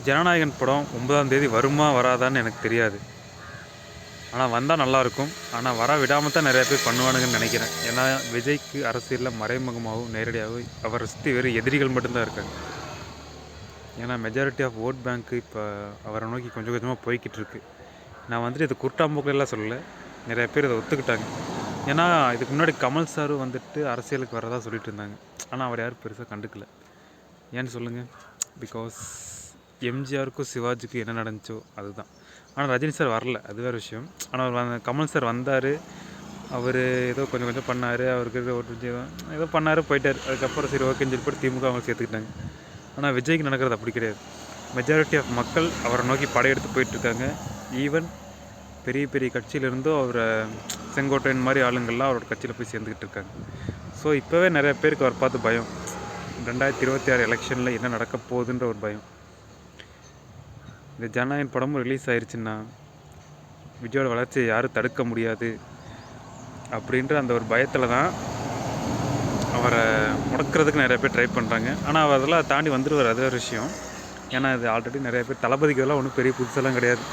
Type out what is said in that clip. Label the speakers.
Speaker 1: ஜனநாயகன் படம் 9ஆம் தேதி வருமா வராதான்னு எனக்கு தெரியாது. ஆனால் வந்தால் நல்லாயிருக்கும். ஆனால் வர விடாமல் தான் நிறையா பேர் பண்ணுவானுங்கன்னு நினைக்கிறேன். ஏன்னா விஜய்க்கு அரசியலில் மறைமுகமாகவும் நேரடியாகவும் அவரை சுற்றி வெறும் எதிரிகள் மட்டும்தான் இருக்காங்க. ஏன்னா மெஜாரிட்டி ஆஃப் ஓட் பேங்க்கு இப்போ அவரை நோக்கி கொஞ்சம் கொஞ்சமாக போய்கிட்டு இருக்கு. நான் வந்துட்டு இது குருட்டாம்போக்கிலலாம் சொல்லலை, நிறைய பேர் இதை ஒத்துக்கிட்டாங்க. ஏன்னா இதுக்கு முன்னாடி கமல் சாரும் வந்துட்டு அரசியலுக்கு வரதா சொல்லிட்டு இருந்தாங்க. ஆனால் அவர் யாரும் பெருசாக கண்டுக்கல. ஏன்னு சொல்லுங்கள்? பிகாஸ் எம்ஜிஆருக்கும் சிவாஜிக்கும் என்ன நடந்துச்சோ அதுதான். ஆனால் ரஜினி சார் வரல, அது வேறு விஷயம். ஆனால் அவர் கமல் சார் வந்தார், அவர் ஏதோ கொஞ்சம் கொஞ்சம் பண்ணார், அவருக்கு ஒரு ஏதோ பண்ணார், போயிட்டார். அதுக்கப்புறம் சரி ஓகேன்னு சொல்லி போட்டு திமுக அவங்க சேர்த்துக்கிட்டாங்க. ஆனால் விஜய்க்கு நடக்கிறது அப்படி கிடையாது. மெஜாரிட்டி ஆஃப் மக்கள் அவரை நோக்கி படையெடுத்து போயிட்டுருக்காங்க. ஈவன் பெரிய பெரிய கட்சியிலேருந்தும் அவரை செங்கோட்டையன் மாதிரி ஆளுங்கள்லாம் அவரோட கட்சியில் போய் சேர்ந்துக்கிட்டு இருக்காங்க. ஸோ இப்போவே நிறைய பேருக்கு அவர் பார்த்து பயம். 2026 எலெக்ஷனில் என்ன நடக்க போகுதுன்ற ஒரு பயம். இந்த ஜனநாயகன் படமும் ரிலீஸ் ஆயிடுச்சுன்னா விஜயோட வளர்ச்சியை யாரும் தடுக்க முடியாது அப்படின்ற அந்த ஒரு பயத்தில் தான் அவரை முடக்கிறதுக்கு நிறைய பேர் ட்ரை பண்ணுறாங்க. ஆனால் அவர் அதெல்லாம் தாண்டி வந்துடுவார், அது ஒரு விஷயம். ஏன்னா இது ஆல்ரெடி நிறைய பேர் தளபதிக்கு எல்லாம் ஒன்றும் பெரிய புதுசெல்லாம் கிடையாது.